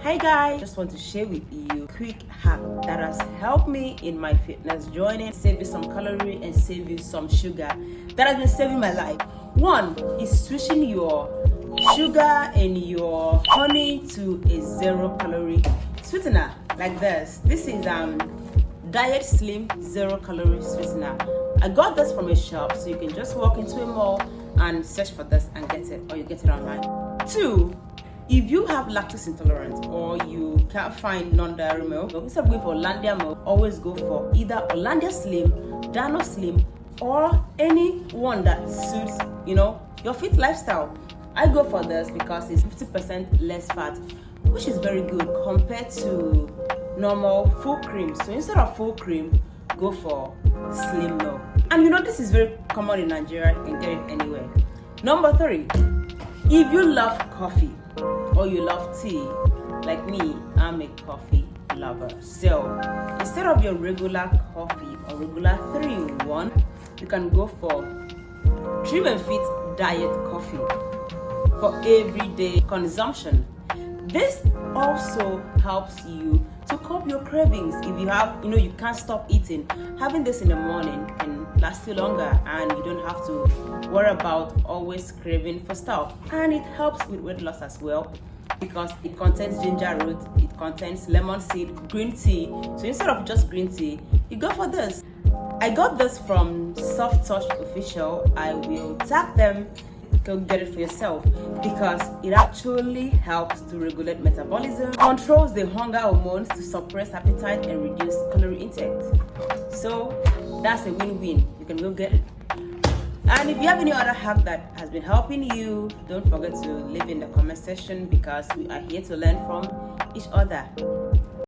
Hey guys, just want to share with you a quick hack that has helped me in my fitness journey, save you some calorie and save you some sugar. That has been saving my life. One is switching your sugar and your honey to a 0-calorie sweetener like this. This is Diet Slim 0-calorie sweetener. I got this from a shop, so you can just walk into a mall and search for this and get it, or you get it online. Two, if you have lactose intolerant or you can't find non-dairy milk, instead of going for Hollandia milk, always go for either Hollandia Slim, Dano Slim, or any one that suits, your fit lifestyle. I go for this because it's 50% less fat, which is very good compared to normal full cream. So instead of full cream, go for slim milk. And this is very common in Nigeria. You can get it anywhere. Number 3, if you love coffee or you love tea, like me, I'm a coffee lover. So instead of your regular coffee or regular 3-in-1, you can go for Trim and Fit Diet Coffee for everyday consumption. This also helps you to cope your cravings. If you have, you can't stop eating, having this in the morning can last you longer, and you don't have to worry about always craving for stuff. And it helps with weight loss as well, because it contains ginger root, it contains lemon seed, green tea. So instead of just green tea, you go for this. I got this from Soft Touch Official. I will tag them. Go get it for yourself, because it actually helps to regulate metabolism, controls the hunger hormones to suppress appetite and reduce calorie intake. So that's a win-win. You can go get it. And if you have any other hack that has been helping you, don't forget to leave in the comment section, because we are here to learn from each other.